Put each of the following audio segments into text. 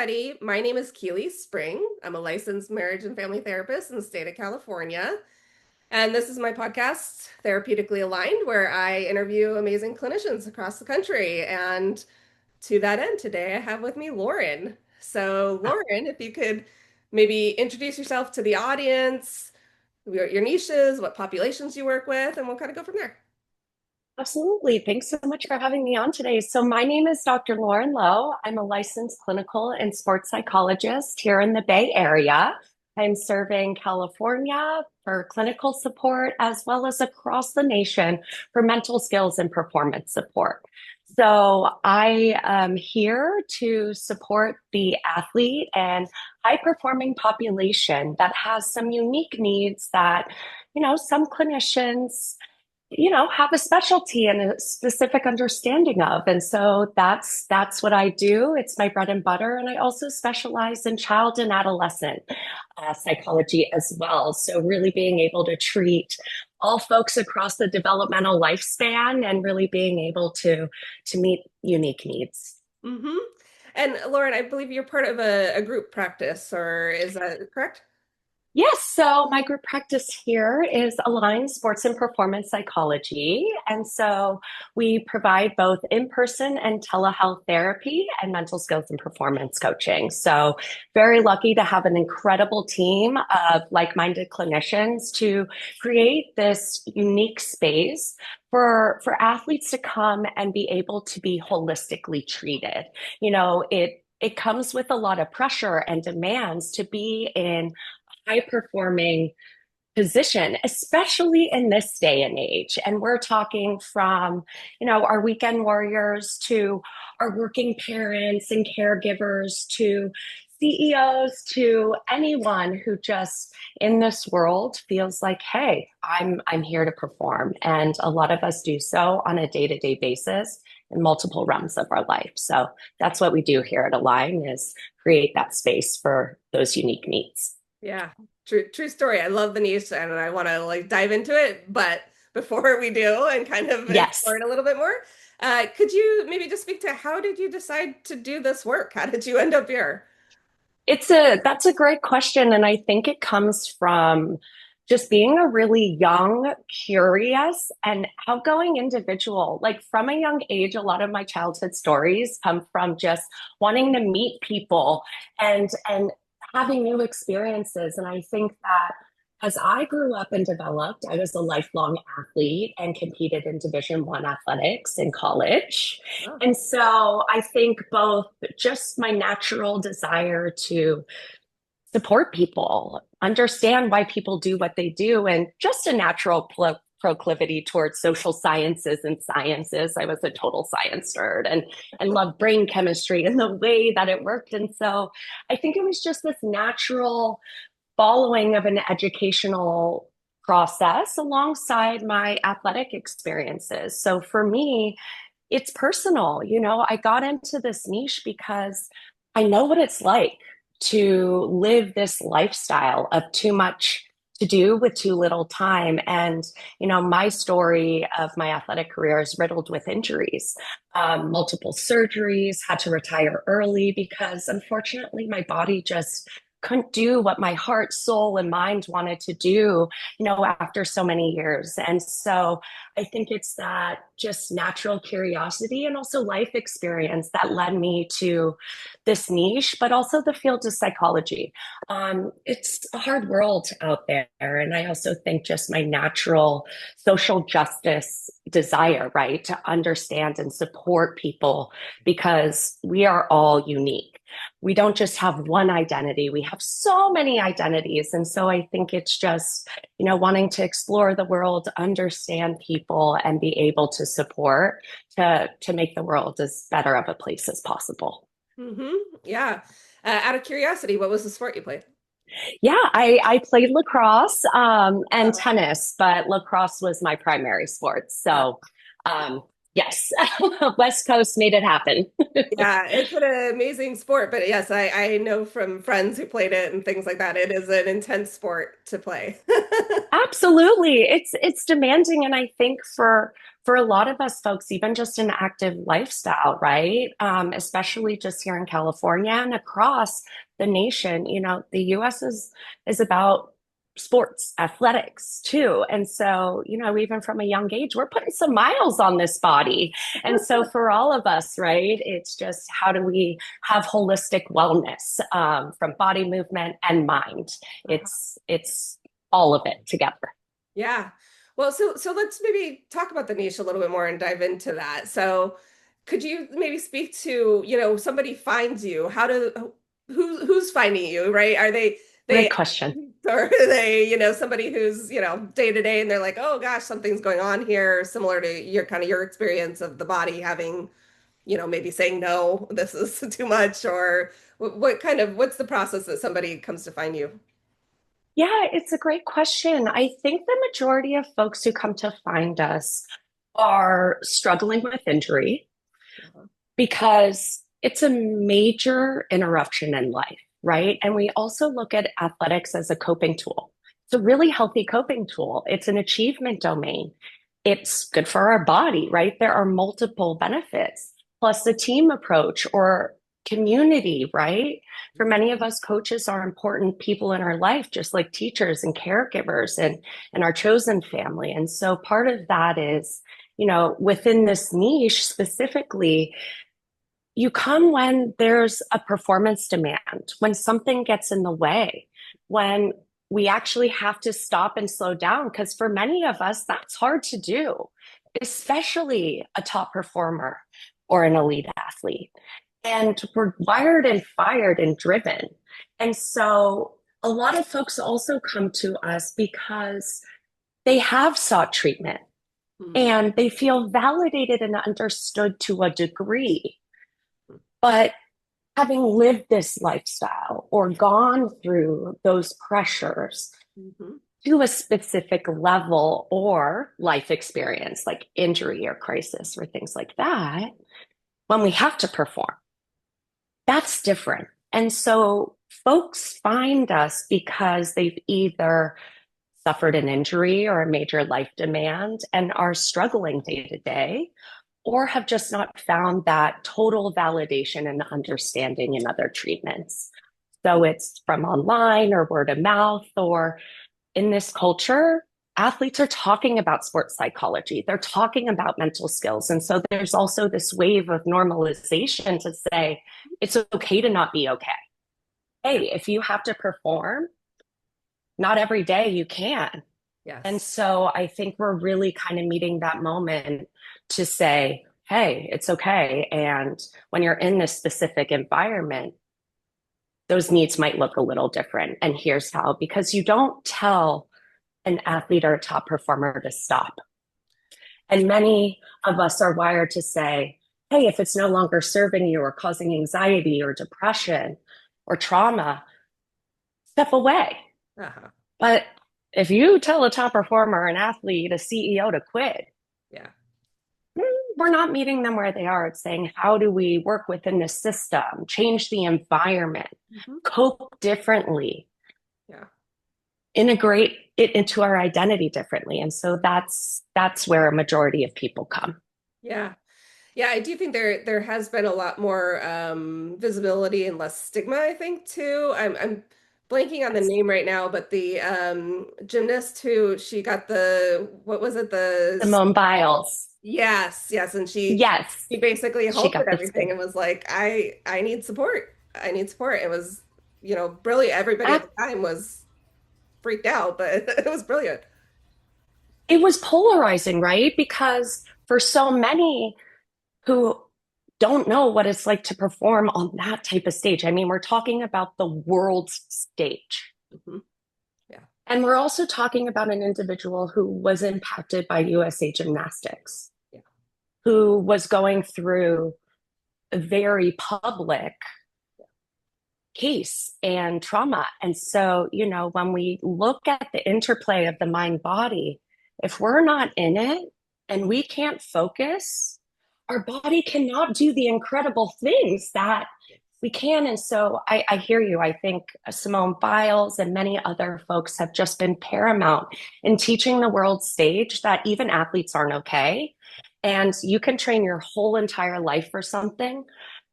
everybody. My name is Keely Spring. I'm a licensed marriage and family therapist in the state of California. And this is my podcast, Therapeutically Aligned, where I interview amazing clinicians across the country. And to that end, today I have with me Lauren. So, Lauren, if you could maybe introduce yourself to the audience, your niches, what populations you work with, and we'll kind of go from there. Absolutely. Thanks so much for having me on today. So, my name is Dr. Lauren Lowe. I'm a licensed clinical and sports psychologist here in the Bay Area. I'm serving California for clinical support as well as across the nation for mental skills and performance support. So, I am here to support the athlete and high performing population that has some unique needs that, some clinicians have a specialty and a specific understanding of. And so that's what I do. It's my bread and butter. And I also specialize in child and adolescent psychology as well. So really being able to treat all folks across the developmental lifespan and really being able to meet unique needs. hmm And Lauren, I believe you're part of a group practice, or is that correct? Yes, so my group practice here is Aligned Sports and Performance Psychology. And so we provide both in-person and telehealth therapy and mental skills and performance coaching. So very lucky to have an incredible team of like-minded clinicians to create this unique space for athletes to come and be able to be holistically treated. It comes with a lot of pressure and demands to be in high performing position, especially in this day and age. And we're talking from, our weekend warriors to our working parents and caregivers to CEOs to anyone who just in this world feels like, hey, I'm here to perform. And a lot of us do so on a day-to-day basis in multiple realms of our life. So that's what we do here at Align is create that space for those unique needs. Yeah, true story. I love the niche and I want to like dive into it, but before we do and kind of explore Yes. it a little bit more, could you maybe just speak to how did you decide to do this work? How did you end up here? That's a great question. And I think it comes from just being a really young, curious, and outgoing individual. Like from a young age, a lot of my childhood stories come from just wanting to meet people and having new experiences. And I think that as I grew up and developed, I was a lifelong athlete and competed in Division 1 athletics in college. Oh, And so I think both just my natural desire to support people, understand why people do what they do, and just a natural proclivity towards social sciences and sciences. I was a total science nerd and loved brain chemistry and the way that it worked. And so I think it was just this natural following of an educational process alongside my athletic experiences. So for me, it's personal. I got into this niche because I know what it's like to live this lifestyle of too much to do with too little time. And, my story of my athletic career is riddled with injuries, multiple surgeries, had to retire early because unfortunately my body just couldn't do what my heart, soul, and mind wanted to do, after so many years. And so I think it's that just natural curiosity and also life experience that led me to this niche, but also the field of psychology. It's a hard world out there. And I also think just my natural social justice desire, right, to understand and support people because we are all unique. We don't just have one identity, we have so many identities. And so I think it's just, wanting to explore the world, understand people, and be able to support to make the world as better of a place as possible. hmm Yeah. Out of curiosity, what was the sport you played? Yeah, I played lacrosse and Oh, tennis, but lacrosse was my primary sport. uh, So Yes, West Coast made it happen. Yeah, it's an amazing sport, but yes, I know from friends who played it and things like that, it is an intense sport to play. Absolutely. It's demanding, and I think for a lot of us folks, even just an active lifestyle, right? Especially just here in California and across the nation, the US is about sports, athletics too. And so, even from a young age, we're putting some miles on this body. And so for all of us, right, it's just how do we have holistic wellness from body movement and mind? It's all of it together. Yeah. Well, so let's maybe talk about the niche a little bit more and dive into that. So, could you maybe speak to, somebody finds you, who's finding you, right? Are they Great question. or are they, somebody who's, day to day and they're like, "Oh gosh, something's going on here," similar to your experience of the body having, maybe saying no, this is too much, or what's the process that somebody comes to find you? Yeah, it's a great question. I think the majority of folks who come to find us are struggling with injury Uh-huh. because it's a major interruption in life, right? And we also look at athletics as a coping tool. It's a really healthy coping tool. It's an achievement domain. It's good for our body, right? There are multiple benefits, plus the team approach or community, right? For many of us, coaches are important people in our life, just like teachers and caregivers and our chosen family. And so part of that is, within this niche specifically, you come when there's a performance demand, when something gets in the way, when we actually have to stop and slow down. Because for many of us, that's hard to do, especially a top performer or an elite athlete. And we're wired and fired and driven. And so a lot of folks also come to us because they have sought treatment Mhm. and they feel validated and understood to a degree. But having lived this lifestyle or gone through those pressures Mhm. to a specific level or life experience, like injury or crisis or things like that, when we have to perform, that's different. And so folks find us because they've either suffered an injury or a major life demand and are struggling day to day, or have just not found that total validation and understanding in other treatments. So it's from online or word of mouth, or in this culture, athletes are talking about sports psychology. They're talking about mental skills. And so there's also this wave of normalization to say it's okay to not be okay. Hey, if you have to perform, not every day you can. And Yes. so I think we're really kind of meeting that moment to say, hey, it's okay. And when you're in this specific environment, those needs might look a little different. And here's how, because you don't tell an athlete or a top performer to stop. And many of us are wired to say, hey, if it's no longer serving you or causing anxiety or depression or trauma, step away. Uh-huh. But if you tell a top performer, an athlete, a CEO to quit, Yeah. we're not meeting them where they are. It's saying, how do we work within the system, change the environment, Mhm. cope differently, Yeah. integrate it into our identity differently? And so that's where a majority of people come. Yeah. Yeah, I do think there has been a lot more visibility and less stigma, I think, too. I'm blanking on the Yes. name right now, but the gymnast who she got the what was it? Simone Biles. Yes, and Yes, she basically she halted got this everything thing. and was like, I need support. I need support. It was, brilliant. Everybody at the time was freaked out, but it was brilliant. It was polarizing, right? Because for so many who don't know what it's like to perform on that type of stage, I mean, we're talking about the world's stage. Mhm. Yeah. And we're also talking about an individual who was impacted by USA Gymnastics, Yeah. who was going through a very public case and trauma. And so, when we look at the interplay of the mind body, if we're not in it and we can't focus, our body cannot do the incredible things that we can. And so I hear you. I think Simone Biles and many other folks have just been paramount in teaching the world stage that even athletes aren't okay. And you can train your whole entire life for something,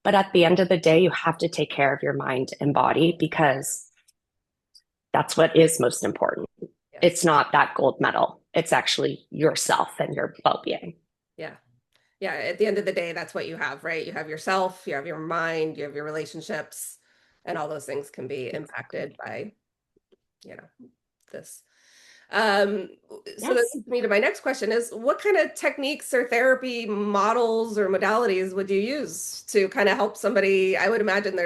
but at the end of the day, you have to take care of your mind and body because that's what is most important. Yes. It's not that gold medal. It's actually yourself and your well-being. Yeah. Yeah. At the end of the day, that's what you have, right? You have yourself, you have your mind, you have your relationships, and all those things can be impacted by, you know, this. Um, so that Yes. leads me to my next question is what kind of techniques or therapy models or modalities would you use to kind of help somebody? I would imagine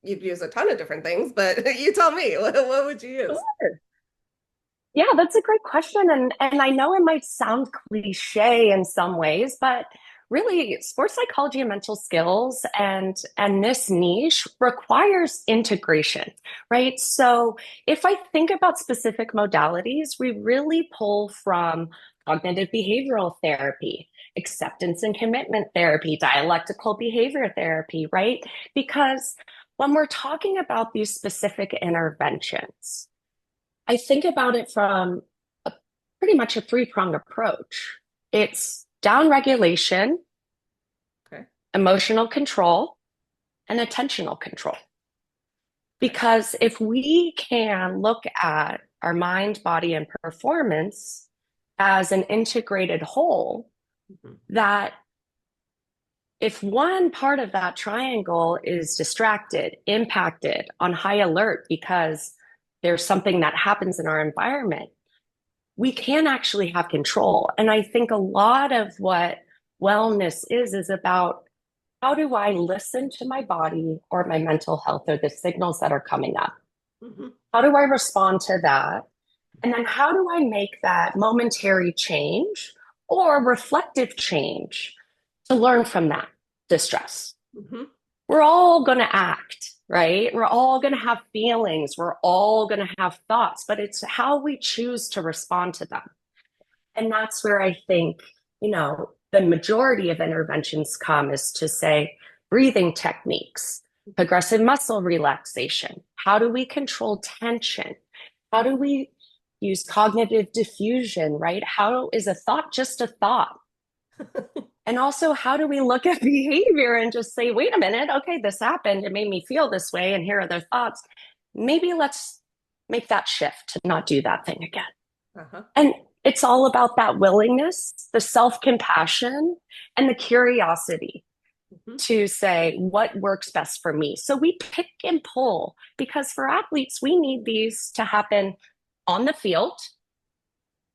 you'd use a ton of different things, but you tell me, what would you use? Sure. Yeah, that's a great question. And I know it might sound cliche in some ways, but really sports psychology and mental skills and this niche requires integration, right? So if I think about specific modalities, we really pull from cognitive behavioral therapy, acceptance and commitment therapy, dialectical behavior therapy, right? Because when we're talking about these specific interventions, I think about it from a, pretty much a three-pronged approach. It's down regulation, Okay. emotional control, and attentional control. Okay. Because if we can look at our mind, body, and performance as an integrated whole, Mhm. that if one part of that triangle is distracted, impacted, on high alert because there's something that happens in our environment, we can actually have control. And I think a lot of what wellness is about how do I listen to my body or my mental health or the signals that are coming up? Mhm. How do I respond to that? And then how do I make that momentary change or reflective change to learn from that distress? Mhm. We're all going to act, right? We're all going to have feelings. We're all going to have thoughts, but it's how we choose to respond to them. And that's where I think, the majority of interventions come is to say breathing techniques, progressive muscle relaxation. How do we control tension? How do we use cognitive diffusion, right? How is a thought just a thought? And also, how do we look at behavior and just say, wait a minute, okay, this happened. It made me feel this way. And here are their thoughts. Maybe let's make that shift to not do that thing again. Uh-huh. And it's all about that willingness, the self compassion, and the curiosity Mhm. to say what works best for me. So we pick and pull because for athletes, we need these to happen on the field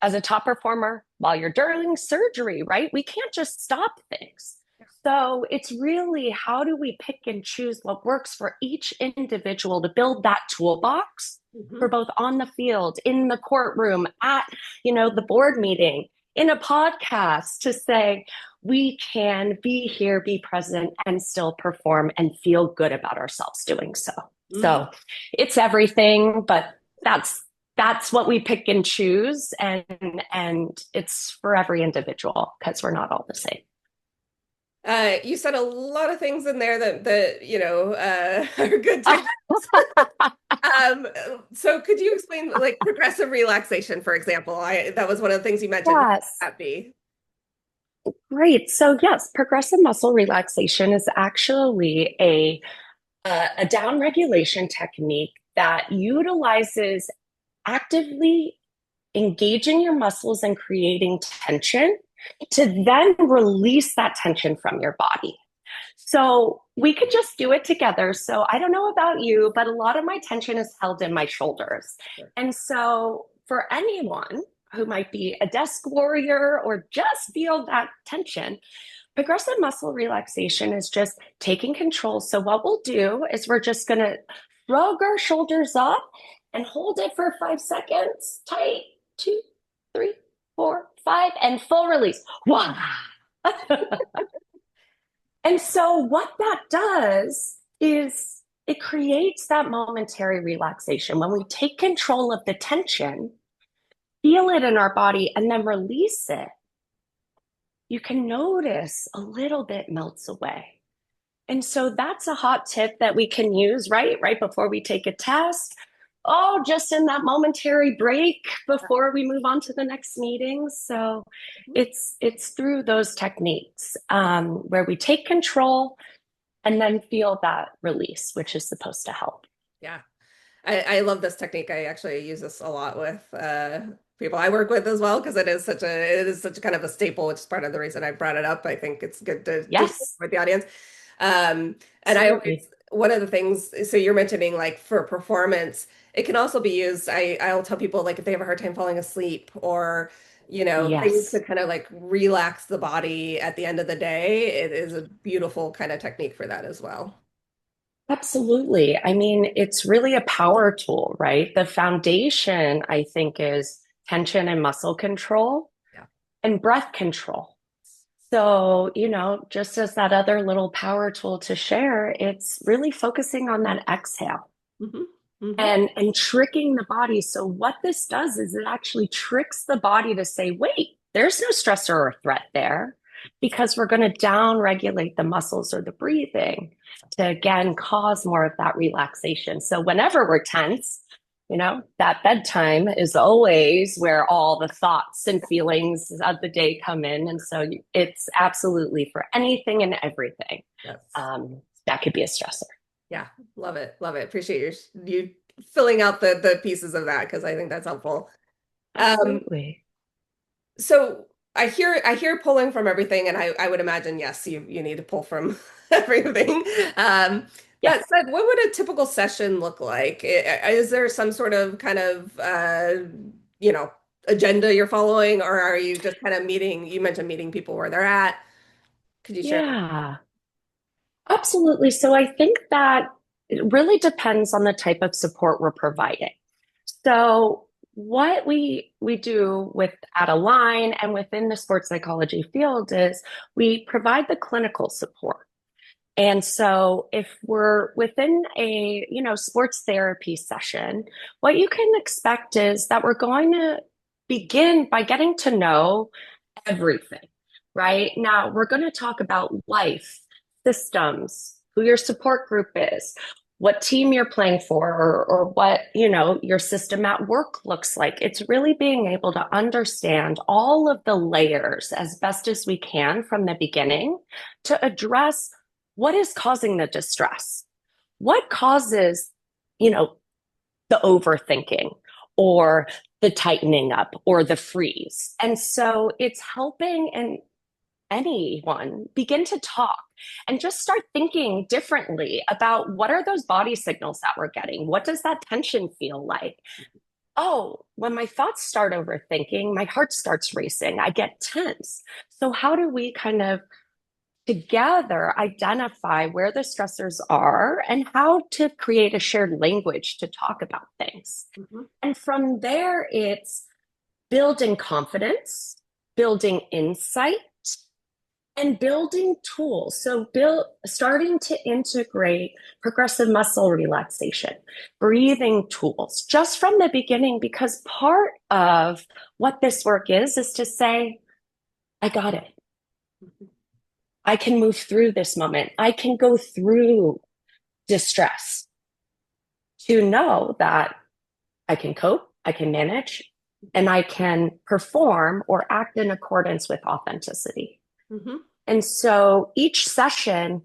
as a top performer while you're during surgery, right? We can't just stop things. So it's really how do we pick and choose what works for each individual to build that toolbox for Mhm. both on the field, in the courtroom, at, the board meeting, in a podcast to say, we can be here, be present, and still perform and feel good about ourselves doing so. Mhm. So it's everything, but that's what we pick and choose and it's for every individual because we're not all the same. You said a lot of things in there that are good techniques. Um, so could you explain like progressive relaxation, for example? I That was one of the things you mentioned. What would Yes, that be? great. So yes, progressive muscle relaxation is actually a down regulation technique that utilizes actively engaging your muscles and creating tension to then release that tension from your body. So we could just do it together. So I don't know about you, but a lot of my tension is held in my shoulders. And so for anyone who might be a desk warrior or just feel that tension, progressive muscle relaxation is just taking control. So what we'll do is we're just going to shrug our shoulders up and hold it for 5 seconds. Tight. 2, 3, 4, 5, and full release. Wow. And so what that does is it creates that momentary relaxation. When we take control of the tension, feel it in our body, and then release it, you can notice a little bit melts away. And so that's a hot tip that we can use right before we take a test. Oh, just in that momentary break before we move on to the next meeting. So it's through those techniques where we take control and then feel that release, which is supposed to help. Yeah. I love this technique. I actually use this a lot with people I work with as well because it is such a kind of a staple, which is part of the reason I brought it up. I think it's good to share Yes, with the audience. And I always absolutely. one of the things, so you're mentioning like for performance, it can also be used. I'll tell people like if they have a hard time falling asleep or things to Yes. kind of like relax the body at the end of the day. It is a beautiful kind of technique for that as well. Absolutely. I mean, it's really a power tool, right? The foundation, I think, is tension and muscle control Yeah. and breath control. So, just as that other little power tool to share, it's really focusing on that exhale Hmm. Hmm. and tricking the body. So what this does is it actually tricks the body to say, wait, there's no stressor or threat there because we're going to down regulate the muscles or the breathing to again cause more of that relaxation. So whenever we're tense, that bedtime is always where all the thoughts and feelings of the day come in. And so it's absolutely for anything and everything. Yes. That could be a stressor. Yeah, love it. Love it. Appreciate you filling out the pieces of that because I think that's helpful. Um, Absolutely. so I hear pulling from everything, and I would imagine yes, you need to pull from everything. Um, that Yes. said, what would a typical session look like? Is there some sort of kind of you know agenda you're following, or are you just kind of meeting? You mentioned meeting people where they're at. Could you share that? Yeah. Absolutely. So I think that it really depends on the type of support we're providing. So what we do with at Align and within the sports psychology field is we provide the clinical support. And so if we're within a, sports therapy session, what you can expect is that we're going to begin by getting to know everything, right? Now, we're going to talk about life, systems, who your support group is, what team you're playing for, or what, your system at work looks like. It's really being able to understand all of the layers as best as we can from the beginning to address what is causing the distress. What causes, you know, the overthinking or the tightening up or the freeze. And so it's helping and anyone begin to talk and just start thinking differently about what are those body signals that we're getting? What does that tension feel like? Oh, when my thoughts start overthinking, my heart starts racing. I get tense. So how do we kind of together identify where the stressors are and how to create a shared language to talk about things? Mhm. And from there, it's building confidence, building insight, and building tools. So starting to integrate progressive muscle relaxation, breathing tools just from the beginning, because part of what this work is to say, I got it. I can move through this moment. I can go through distress to know that I can cope, I can manage, and I can perform or act in accordance with authenticity. Mhm. And so each session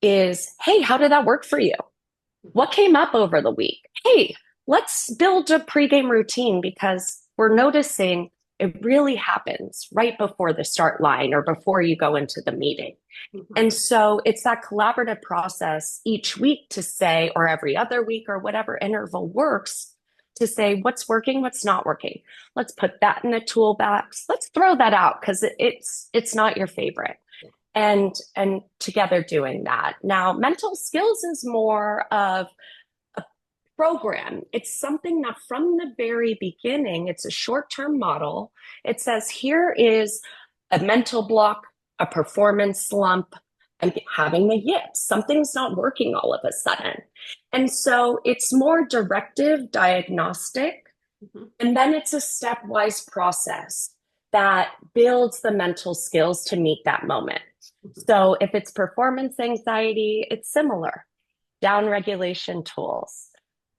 is, hey, how did that work for you? Mhm. What came up over the week? Hey, let's build a pregame routine because we're noticing it really happens right before the start line or before you go into the meeting. Mhm. And so it's that collaborative process each week to say, or every other week, or whatever interval works, to say what's working, what's not working. Let's put that in the toolbox. Let's throw that out because it's not your favorite. And together doing that. Now, mental skills is more of a program. It's something that from the very beginning, it's a short-term model. It says here is a mental block, a performance slump, and having the yips. Something's not working all of a sudden. And so it's more directive, diagnostic, Mhm. and then it's a stepwise process that builds the mental skills to meet that moment. So if it's performance anxiety, it's similar. Down regulation tools.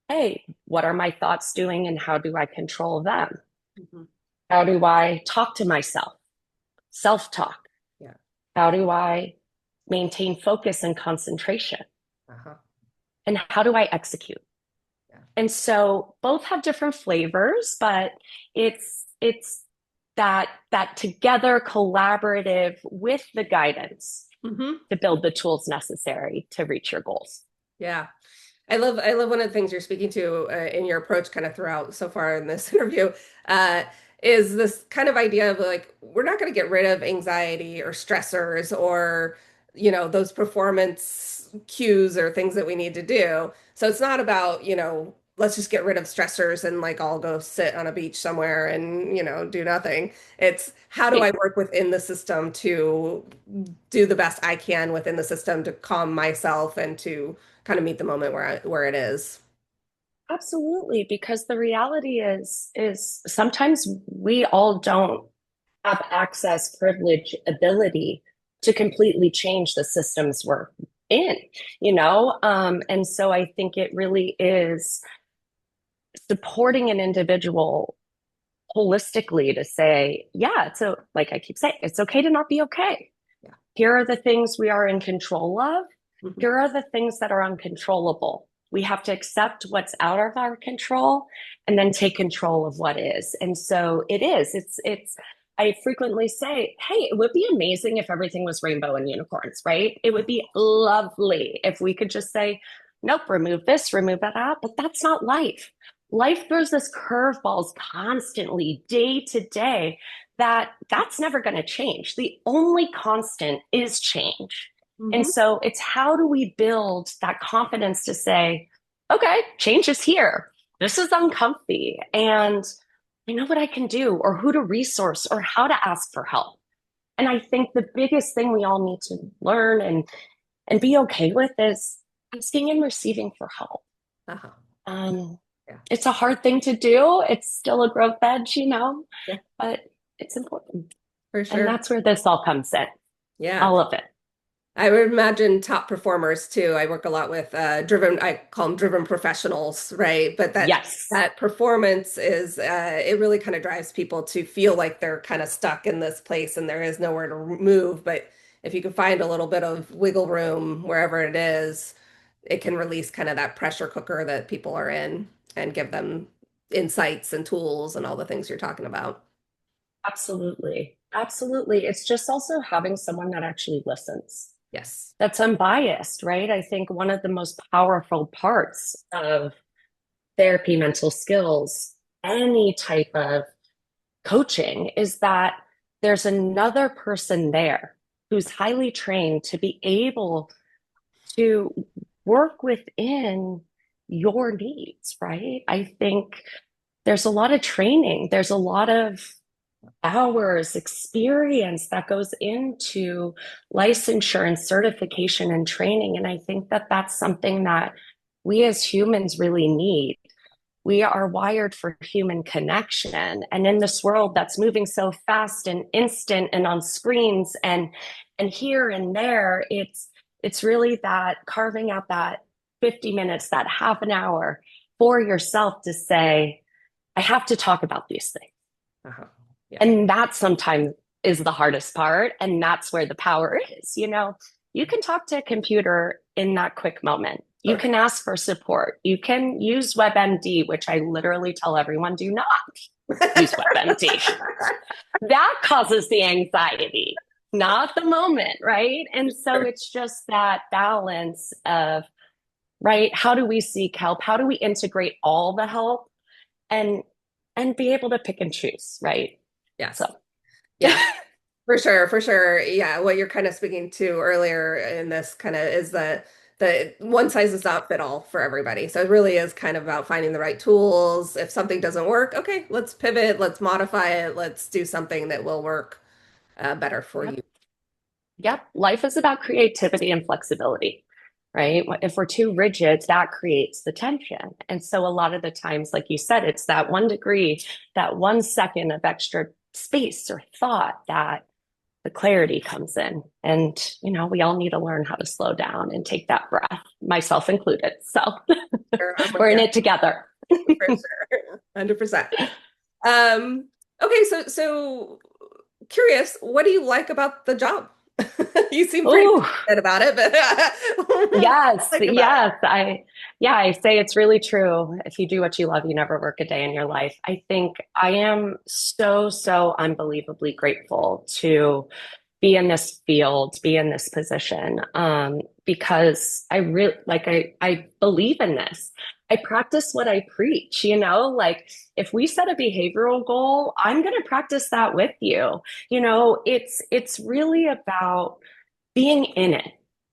Hey, what are my thoughts doing and how do I control them? Mhm. How do I talk to myself? Self talk. Yeah. How do I maintain focus and concentration? Uh-huh. And how do I execute? Yeah. And so both have different flavors, but it's that together collaborative with the guidance Hmm. to build the tools necessary to reach your goals. Yeah. I love one of the things you're speaking to in your approach kind of throughout so far in this interview uh, is this kind of idea of like we're not going to get rid of anxiety or stressors or those performance cues or things that we need to do. So it's not about let's just get rid of stressors and like I'll go sit on a beach somewhere and do nothing. It's how do I work within the system to do the best I can within the system to calm myself and to kind of meet the moment where it is. Absolutely, because the reality is sometimes we all don't have access, privilege, ability to completely change the systems we're in, and so I think it really is supporting an individual holistically to say, yeah, so like I keep saying, it's okay to not be okay. Yeah. Here are the things we are in control of. Mhm. Here are the things that are uncontrollable. We have to accept what's out of our control and then take control of what is. And so it is. I frequently say, hey, it would be amazing if everything was rainbow and unicorns, right? It would be lovely if we could just say, nope, remove this, remove that out. But that's not life. Life throws us curveballs constantly, day to day, that's never going to change. The only constant is change. And Mhm. so it's how do we build that confidence to say, okay, change is here. This is uncomfy. And I know what I can do, or who to resource, or how to ask for help. And I think the biggest thing we all need to learn and be okay with is asking and receiving for help. Uh-huh. Um, Yeah. it's a hard thing to do. It's still a growth edge, Yeah, but it's important. for And sure. that's where this all comes in, Yeah. all of it. I would imagine top performers too. I work a lot with I call them driven professionals, right? But that Yes, that performance is it really kind of drives people to feel like they're kind of stuck in this place and there is nowhere to move. But if you can find a little bit of wiggle room wherever it is, it can release kind of that pressure cooker that people are in and give them insights and tools and all the things you're talking about. absolutely. Absolutely. It's just also having someone that actually listens, Yes. that's unbiased, right? I think one of the most powerful parts of therapy, mental skills, any type of coaching is that there's another person there who's highly trained to be able to work within your needs, right? I think there's a lot of training, there's a lot of hours, experience that goes into licensure and certification and training. And I think that that's something that we as humans really need. We are wired for human connection. And in this world that's moving so fast and instant and on screens and here and there, it's really that carving out that 50 minutes, that half an hour for yourself to say, I have to talk about these things. Uh-huh. Yeah. And that sometimes is the hardest part. And that's where the power is. You can talk to a computer in that quick moment. You Sure. can ask for support. You can use WebMD, which I literally tell everyone do not use WebMD. That causes the anxiety, not the moment, right? And so it's just that balance of, right, how do we seek help? How do we integrate all the help and and be able to pick and choose, right? Yes. So Yeah. For sure, for sure. Yeah, what you're kind of speaking to earlier in this kind of is the one size does not fit all for everybody. So it really is kind of about finding the right tools. If something doesn't work, okay, let's pivot, let's modify it, let's do something that will work better for yep. you. Yep. Life is about creativity and flexibility, right? If we're too rigid, that creates the tension. And so a lot of the times, like you said, it's that 1 degree, that 1 second of extra space or thought that the clarity comes in. And, we all need to learn how to slow down and take that breath, myself included. So Sure, I'm with we're in you it together. for sure. 100%. Okay, so curious, what do you like about the job? You seem pretty Oh, good about it, but what do you yes, like about it? yes. I say it's really true. If you do what you love, you never work a day in your life. I think I am so, so unbelievably grateful to be in this field, be in this position, because I really I believe in this. I practice what I preach, like if we set a behavioral goal, I'm going to practice that with you. It's really about being in it.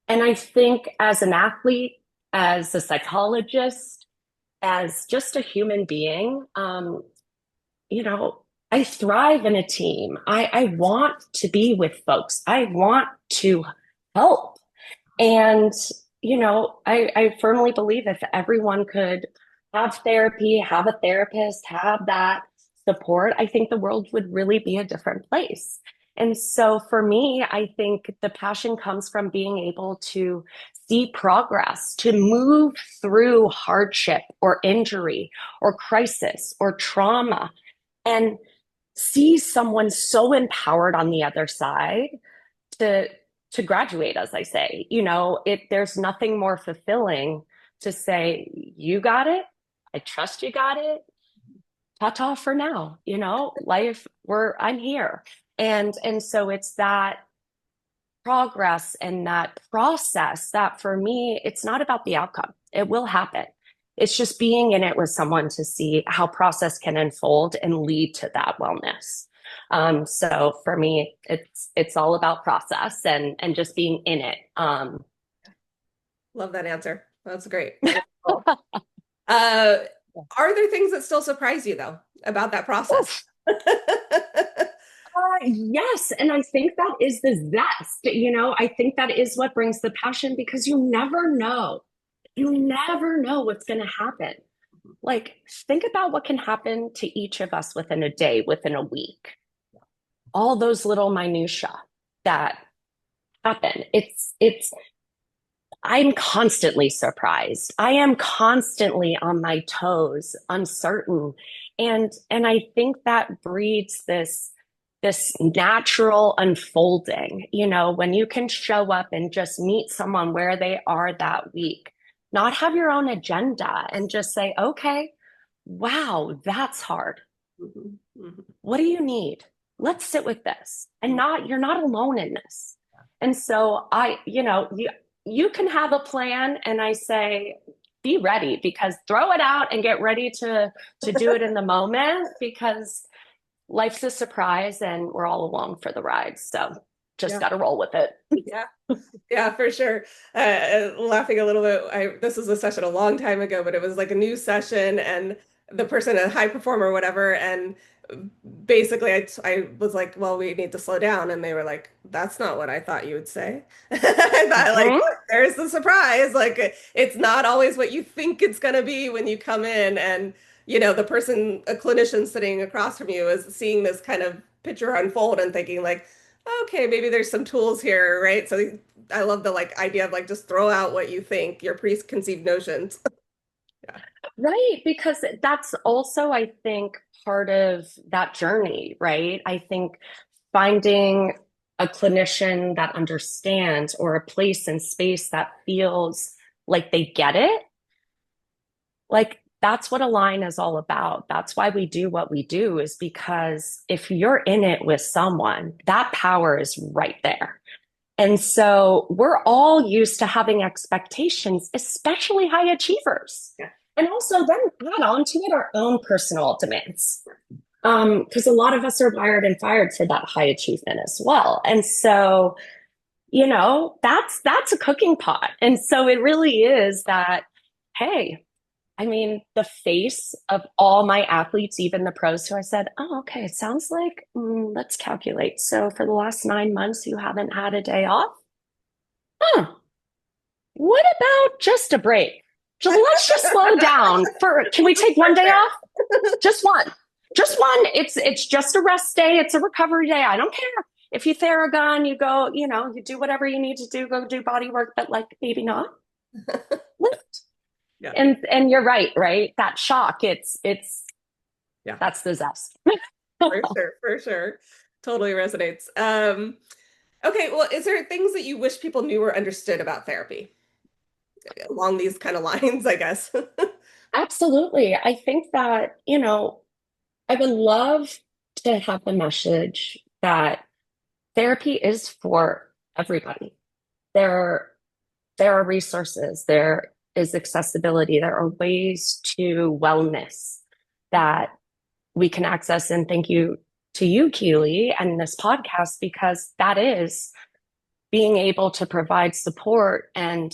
And I think as an athlete, as a psychologist, as just a human being, you know, I thrive in a team. I want to be with folks. I want to help. And, I firmly believe if everyone could have therapy, have a therapist, have that support, I think the world would really be a different place. And so for me, I think the passion comes from being able to see progress, to move through hardship or injury or crisis or trauma and see someone so empowered on the other side to to graduate, as I say. There's nothing more fulfilling to say, you got it, I trust you got it, ta-ta for now. Life, I'm here. And so it's that progress and that process that for me, it's not about the outcome. It will happen. It's just being in it with someone to see how process can unfold and lead to that wellness. So for me, it's all about process and just being in it. Love that answer. That's great. Wonderful. Uh, are there things that still surprise you though about that process? Oof. Yes, and I think that is the zest. I think that is what brings the passion because you never know. You never know what's going to happen. Like, think about what can happen to each of us within a day, within a week. All those little minutia that happen. I'm constantly surprised. I am constantly on my toes, uncertain. And I think that breeds this natural unfolding, when you can show up and just meet someone where they are that week, not have your own agenda and just say, okay, wow, that's hard. Mhm, mhm. What do you need? Let's sit with this. And you're not alone in this. And so you can have a plan and I say, be ready because throw it out and get ready to do it in the moment because life's a surprise and we're all along for the ride. So just Yeah. got to roll with it. Yeah. Yeah, for sure. Laughing a little bit. This was a session a long time ago, but it was like a new session and the person, a high performer or whatever. And basically I was like, well, we need to slow down. And they were like, that's not what I thought you would say. I thought like, Mm-hmm. look, there's the surprise. Like it's not always what you think it's going to be when you come in. And, the person, a clinician sitting across from you is seeing this kind of picture unfold and thinking like, okay, maybe there's some tools here, right? So I love the like idea of like just throw out what you think, your preconceived notions. Yeah. Right. Because that's also, I think, part of that journey, right? I think finding a clinician that understands or a place and space that feels like they get it, like that's what Align is all about. That's why we do what we do, is because if you're in it with someone, that power is right there. And so we're all used to having expectations, especially high achievers. Yeah. And also then add on to it our own personal demands. Because a lot of us are wired and fired for that high achievement as well. And so, that's a cooking pot. And so it really is that, hey, I mean, the face of all my athletes, even the pros who I said, oh, okay, it sounds like, let's calculate. So for the last 9 months, you haven't had a day off? Huh. What about just a break? Let's just slow down can we take one day off? Just one. Just one. It's just a rest day. It's a recovery day. I don't care. If you Theragun, you go, you do whatever you need to do, go do body work, but like maybe not lift. Yeah. And you're right, right? That shock, it's Yeah. that's the zest. For sure, for sure. Totally resonates. Okay, well, is there things that you wish people knew or understood about therapy along these kind of lines, I guess? Absolutely. I think that, I would love to have the message that therapy is for everybody. There, there are resources, there is accessibility, there are ways to wellness that we can access. And thank you to you, Keely, and this podcast, because that is being able to provide support and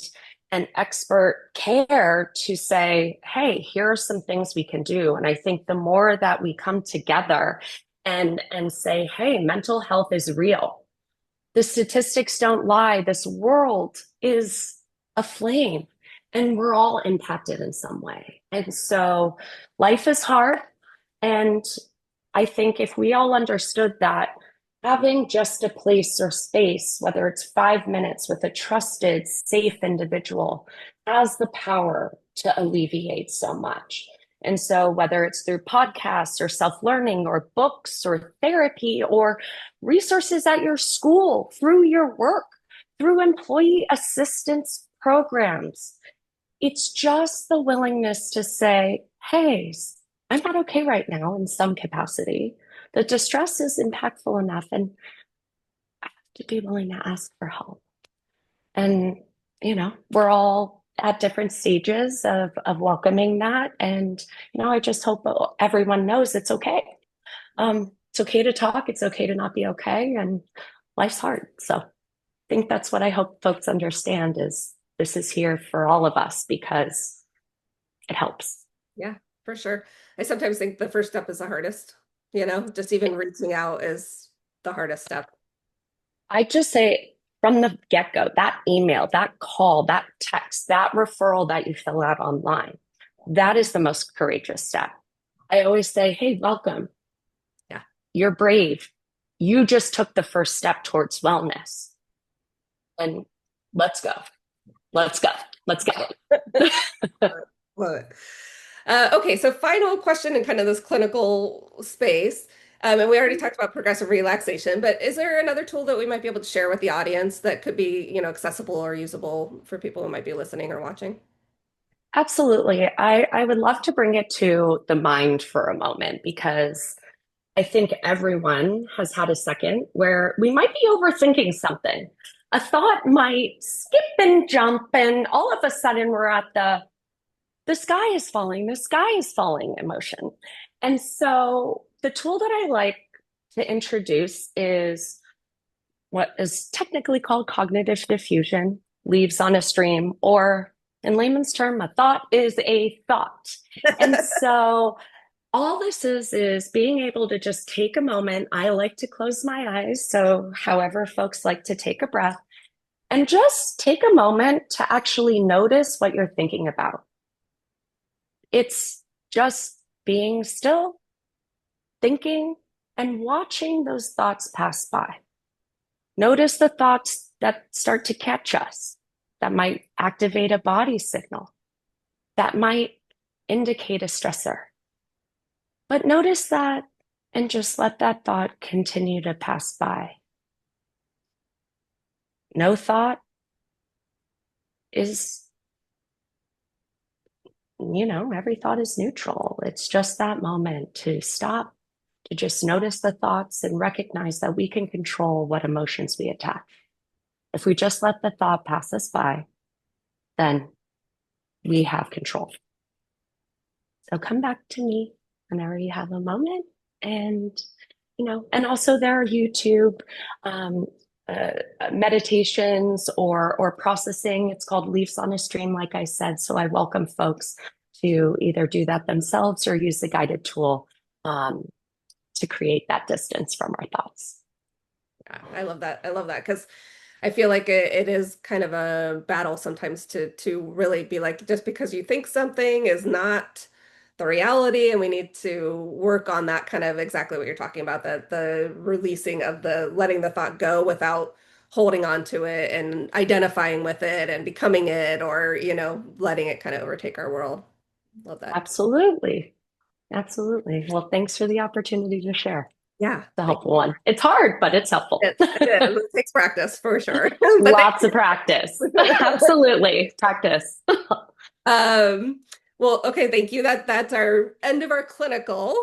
expert care to say, hey, here are some things we can do. And I think the more that we come together and say, hey, mental health is real. The statistics don't lie. This world is aflame and we're all impacted in some way. And so life is hard. And I think if we all understood that, having just a place or space, whether it's 5 minutes with a trusted, safe individual, has the power to alleviate so much. And so, whether it's through podcasts or self learning or books or therapy or resources at your school, through your work, through employee assistance programs, it's just the willingness to say, hey, I'm not okay right now in some capacity. The distress is impactful enough, and I have to be willing to ask for help. And, we're all at different stages of welcoming that. And, I just hope everyone knows it's okay. It's okay to talk. It's okay to not be okay. And life's hard. So I think that's what I hope folks understand is this is here for all of us because it helps. Yeah, for sure. I sometimes think the first step is the hardest, just even reaching out is the hardest step. I just say from the get go, that email, that call, that text, that referral that you fill out online, that is the most courageous step. I always say, hey, welcome. Yeah. You're brave. You just took the first step towards wellness. And let's go. Let's go. Let's get it. Love it. Okay, so final question in kind of this clinical space. And we already talked about progressive relaxation, but is there another tool that we might be able to share with the audience that could be, accessible or usable for people who might be listening or watching? Absolutely. I would love to bring it to the mind for a moment because I think everyone has had a second where we might be overthinking something. A thought might skip and jump, and all of a sudden we're at the sky is falling emotion. And so the tool that I like to introduce is what is technically called cognitive diffusion, leaves on a stream, or in layman's term, a thought is a thought. And so all this is being able to just take a moment. I like to close my eyes. So however folks like to take a breath and just take a moment to actually notice what you're thinking about. It's just being still, thinking, and watching those thoughts pass by. Notice the thoughts that start to catch us, that might activate a body signal, that might indicate a stressor. But notice that and just let that thought continue to pass by. No thought is, every thought is neutral. It's just that moment to stop, to just notice the thoughts and recognize that we can control what emotions we attach. If we just let the thought pass us by, then we have control. So come back to me whenever you have a moment. And, and also there are YouTube um, uh, meditations or processing. It's called Leaves on a Stream, like I said. So I welcome folks to either do that themselves or use the guided tool to create that distance from our thoughts. Yeah, I love that. I love that because I feel like it is kind of a battle sometimes to really be like, just because you think something is not the reality, and we need to work on that kind of exactly what you're talking about, that the releasing of the letting the thought go without holding on to it and identifying with it and becoming it, or letting it kind of overtake our world. Love that. Absolutely. Absolutely. Well, thanks for the opportunity to share. Yeah, The thank helpful one. It's hard, but it's helpful. it is. It takes practice for sure. But Lots of practice. Absolutely. Practice. Um, well, okay, thank you. That's our end of our clinical.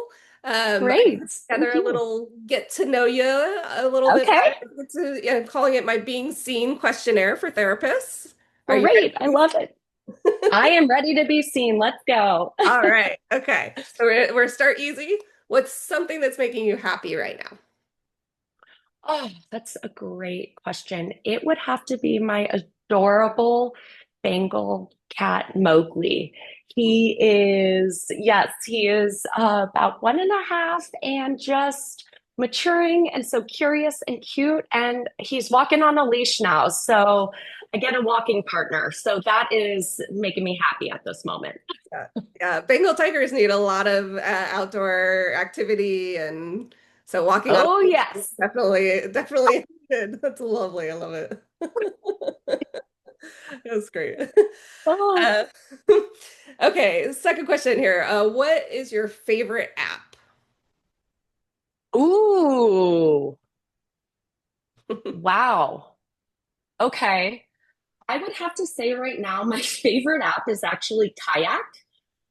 I put Great. together Thank a you. little get to know you a little bit Okay. better. I'm calling it my being seen questionnaire for therapists. Are you Great. I ready? love it. I am ready to be seen. Let's go. All right. Okay. So we're start easy. What's something that's making you happy right now? Oh, that's a great question. It would have to be my adorable Bengal cat, Mowgli. He is about 1.5 and just maturing and so curious and cute. And he's walking on a leash now. So I get a walking partner. So that is making me happy at this moment. Yeah. Yeah. Bengal tigers need a lot of outdoor activity, and so walking on Oh, is yes. definitely good. That's lovely. I love it. That's great. Oh, Uh, okay, second question here. What is your favorite app? ooh, wow. Okay. I would have to say right now, my favorite app is actually Kayak.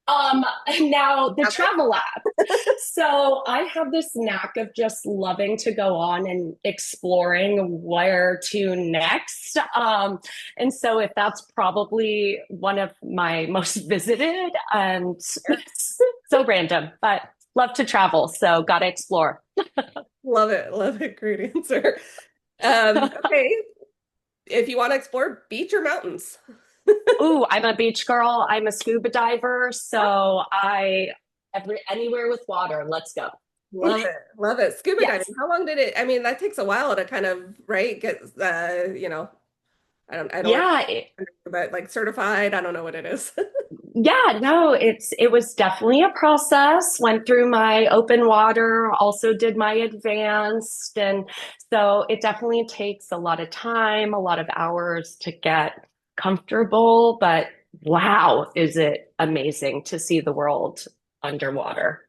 Now the Have it? travel app. So I have this knack of just loving to go on and exploring where to next. And so if that's probably one of my most visited, and it's so random, but love to travel. So gotta explore. Love it. Love it. Great answer. Okay, if you want to explore beach or mountains. Ooh, I'm a beach girl. I'm a scuba diver. So anywhere with water, let's go. Love it. Love it. Scuba diving. Yes. How long did it? I mean, that takes a while to kind of, right, get I don't want Yeah, to, but like certified, I don't know what it is. yeah, no, it was definitely a process. Went through my open water, also did my advanced, and so it definitely takes a lot of time, a lot of hours to get comfortable, but wow, is it amazing to see the world underwater.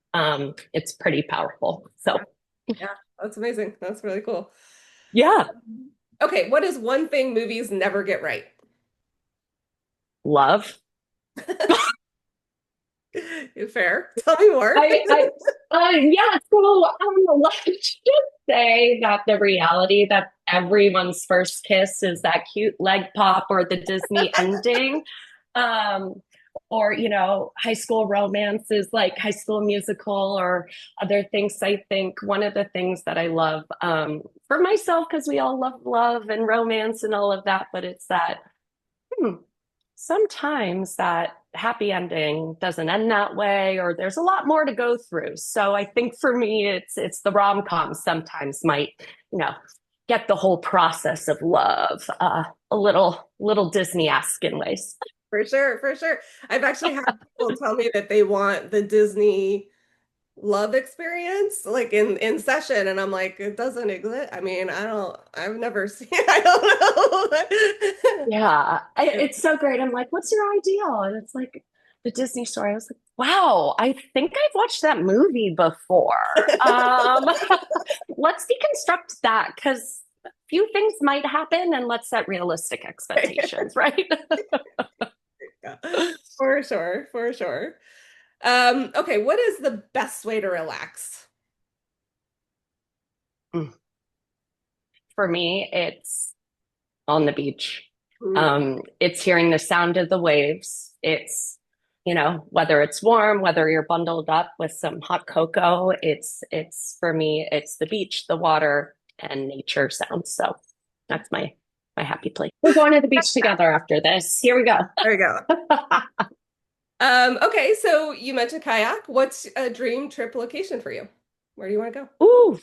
It's pretty powerful. So, Yeah, yeah, that's amazing. That's really cool. yeah, Okay, what is one thing movies never get right? love. Fair. Tell me more. I, yeah, so let's just say that the reality that everyone's first kiss is that cute leg pop or the Disney ending. Um, or, high school romance is like High School Musical or other things. I think one of the things that I love for myself, because we all love love and romance and all of that, but it's that, hmm, sometimes that happy ending doesn't end that way, or there's a lot more to go through. So I think for me it's the rom-com sometimes might you know get the whole process of love a little Disney-esque in ways. For sure, for sure. I've actually had people tell me that they want the Disney love experience like in session, and I'm like, it doesn't exist. I mean, I've never seen, I don't know. Yeah, Yeah. it's so great. I'm like, what's your ideal? And it's like the Disney story. I was like, wow, I think I've watched that movie before. Let's deconstruct that because a few things might happen and let's set realistic expectations, right? Yeah. For sure, for sure. Okay, what is the best way to relax? For me, it's on the beach. Mm, It's hearing the sound of the waves. It's, whether it's warm, whether you're bundled up with some hot cocoa, it's for me, it's the beach, the water, and nature sounds. So that's my happy place. We're going to the beach together after this. Here we go. there you go. Okay, so you mentioned kayak. What's a dream trip location for you? Where do you want to go? Ooh,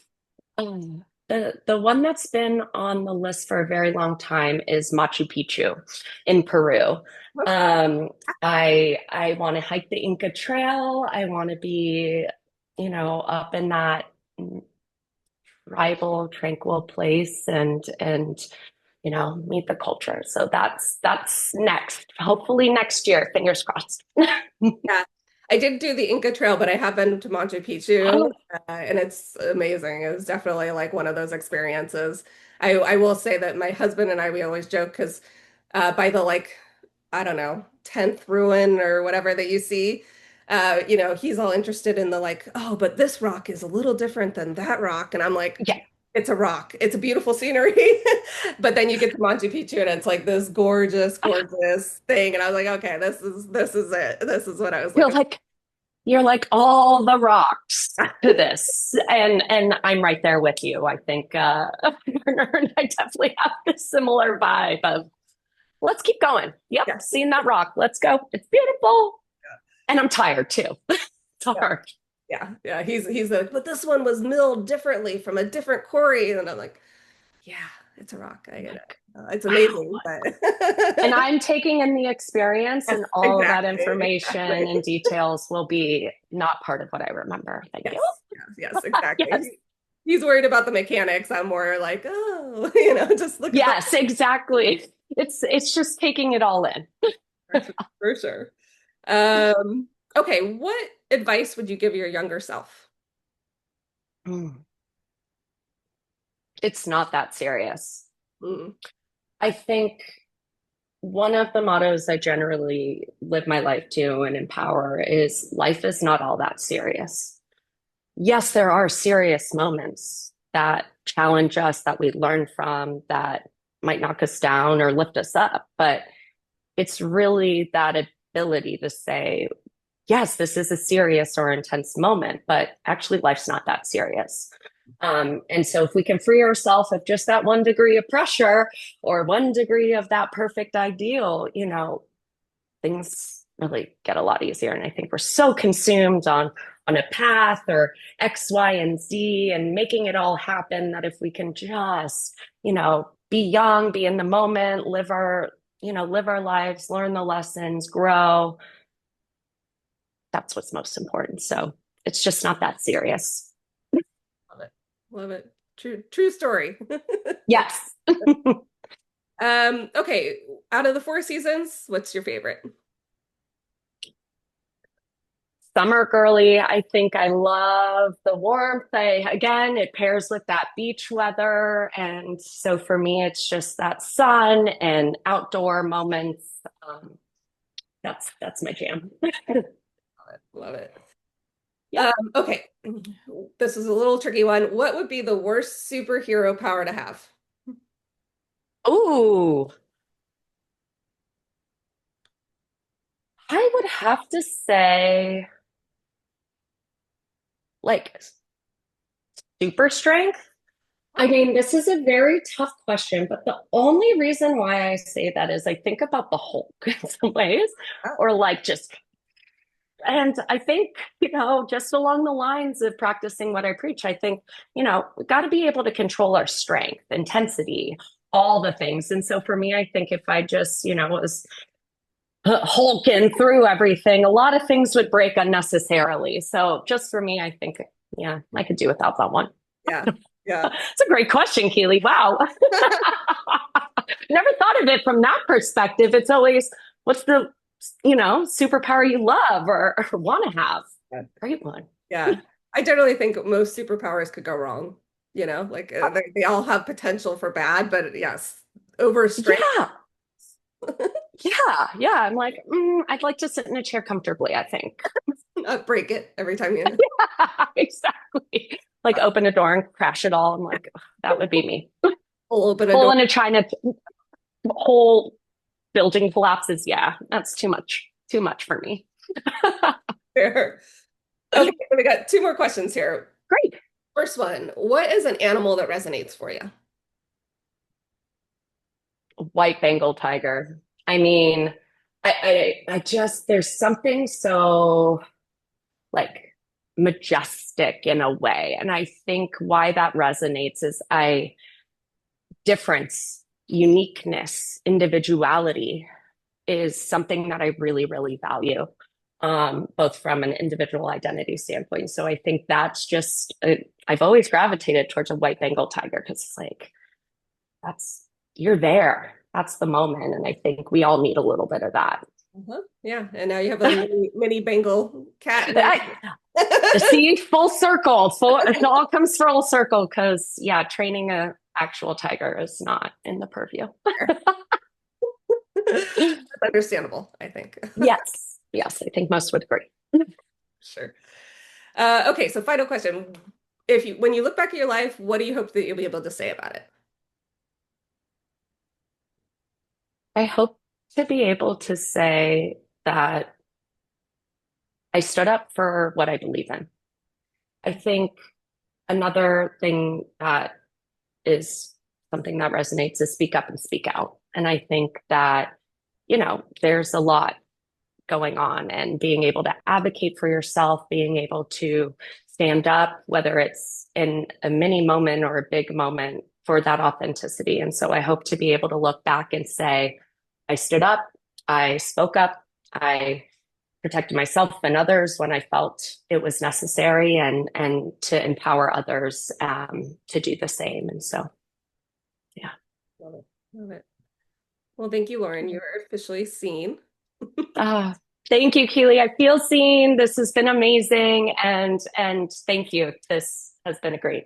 The one that's been on the list for a very long time is Machu Picchu in Peru. Um, I want to hike the Inca Trail. I want to be, up in that tribal, tranquil place and meet the culture. So that's next. Hopefully next year, fingers crossed. Yeah. I did do the Inca Trail, but I have been to Machu Picchu, and it's amazing. It was definitely like one of those experiences. I will say that my husband and I, we always joke because by the like, I don't know, 10th ruin or whatever that you see, he's all interested in the like, oh, but this rock is a little different than that rock. And I'm like, Yeah, it's a rock. It's a beautiful scenery. But then you get to Machu Picchu and it's like this gorgeous, gorgeous thing. And I was like, okay, this is it. This is what I was you're looking like you're like all the rocks to this, and I'm right there with you. I think Werner and I definitely have this similar vibe of let's keep going. Yep, for. seeing that rock. Let's go. It's beautiful, and I'm tired too. It's Yeah. hard. Yeah, yeah. He's like, but this one was milled differently from a different quarry, and I'm like, yeah, it's a rock. I get it. Like, It's wow. amazing, but And I'm taking in the experience, yes, and all of that exactly, information and exactly. details will be not part of what I remember. Thank you. Yes, yes, yes, exactly. Yes. He's worried about the mechanics. I'm more like, oh, just look at the Yes, exactly. It's just taking it all in. for sure. Okay, what advice would you give your younger self? Mm. It's not that serious. Mm, I think one of the mottos I generally live my life to and empower is life is not all that serious. Yes, there are serious moments that challenge us, that we learn from, that might knock us down or lift us up, but it's really that ability to say, yes, this is a serious or intense moment, but actually life's not that serious. And so if we can free ourselves of just that 1 degree of pressure or 1 degree of that perfect ideal, things really get a lot easier. And I think we're so consumed on a path or X, Y, and Z and making it all happen that if we can just, be young, be in the moment, live our lives, learn the lessons, grow, that's what's most important. So it's just not that serious. love it. Love it. True story. Yes. Okay, out of the four seasons, what's your favorite? Summer girly. I think I love the warmth. Again, it pairs with that beach weather. And so for me, it's just that sun and outdoor moments. That's my jam. Love it. Yep. Okay, this is a little tricky one. What would be the worst superhero power to have? Ooh, I would have to say like super strength. I mean, this is a very tough question, but the only reason why I say that is I think about the Hulk in some ways, Oh, or like just, and I think, just along the lines of practicing what I preach, I think, we got to be able to control our strength, intensity, all the things. And so for me, I think if I just, was hulking through everything, a lot of things would break unnecessarily. So just for me, I think, yeah, I could do without that one. yeah, yeah. It's a great question, Keely. Wow. Never thought of it from that perspective. It's always, what's the, superpower you love or want to have? Great one. Yeah. I generally think most superpowers could go wrong, like they all have potential for bad, but yes, overstrength. Yeah. Yeah. Yeah. I'm like, I'd like to sit in a chair comfortably, I think. Not break it every time you Exactly. Like open a door and crash it all. I'm like, that would be me. pull open a Hole door in a china, whole building collapses. Yeah, that's too much. Too much for me. there. Okay, we got two more questions here. Great. First one, what is an animal that resonates for you? White Bengal tiger. I mean, I just there's something so like majestic in a way. And I think why that resonates is difference, uniqueness, individuality is something that I really, really value, both from an individual identity standpoint. So I think that's just, I've always gravitated towards a white Bengal tiger because it's like, you're there. That's the moment. And I think we all need a little bit of that. Yeah, and now you have a mini Bengal cat now. See, full circle. It all comes full circle because, yeah, training a actual tiger is not in the purview. That's understandable, I think. Yes. Yes, I think most would agree. Sure. Okay, so final question. When you look back at your life, what do you hope that you'll be able to say about it? I hope to be able to say that I stood up for what I believe in. I think another thing that is something that resonates is speak up and speak out. And I think that, there's a lot going on, and being able to advocate for yourself, being able to stand up, whether it's in a mini moment or a big moment, for that authenticity. And so I hope to be able to look back and say, I stood up, I spoke up, I protected myself and others when I felt it was necessary, and to empower others to do the same. And so, yeah. Love it. Love it. Well, thank you, Lauren. You're officially seen. Uh, Thank you, Keely. I feel seen. This has been amazing, and thank you. This has been a great.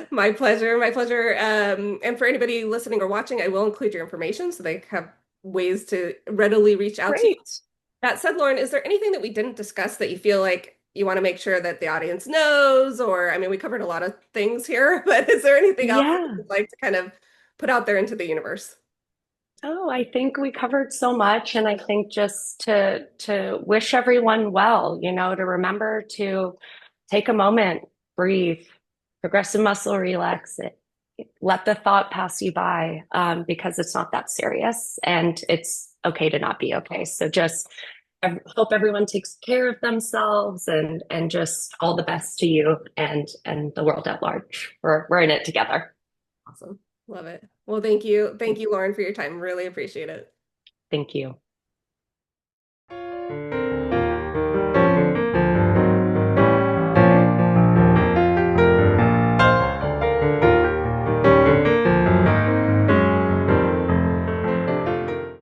My pleasure. My pleasure. And for anybody listening or watching, I will include your information so they have ways to readily reach out to you. Great. That said, Lauren, is there anything that we didn't discuss that you feel like you want to make sure that the audience knows? Or, I mean, we covered a lot of things here, but is there anything else that Yeah. you'd like to kind of put out there into the universe? Oh, I think we covered so much, and I think just to wish everyone well, to remember to take a moment, breathe, progressive muscle relax it, let the thought pass you by, because it's not that serious, and it's okay to not be okay. So just I hope everyone takes care of themselves, and just all the best to you and the world at large. We're in it together. Awesome. Love it. Well, thank you. Thank you, Lauren, for your time. Really appreciate it. Thank you.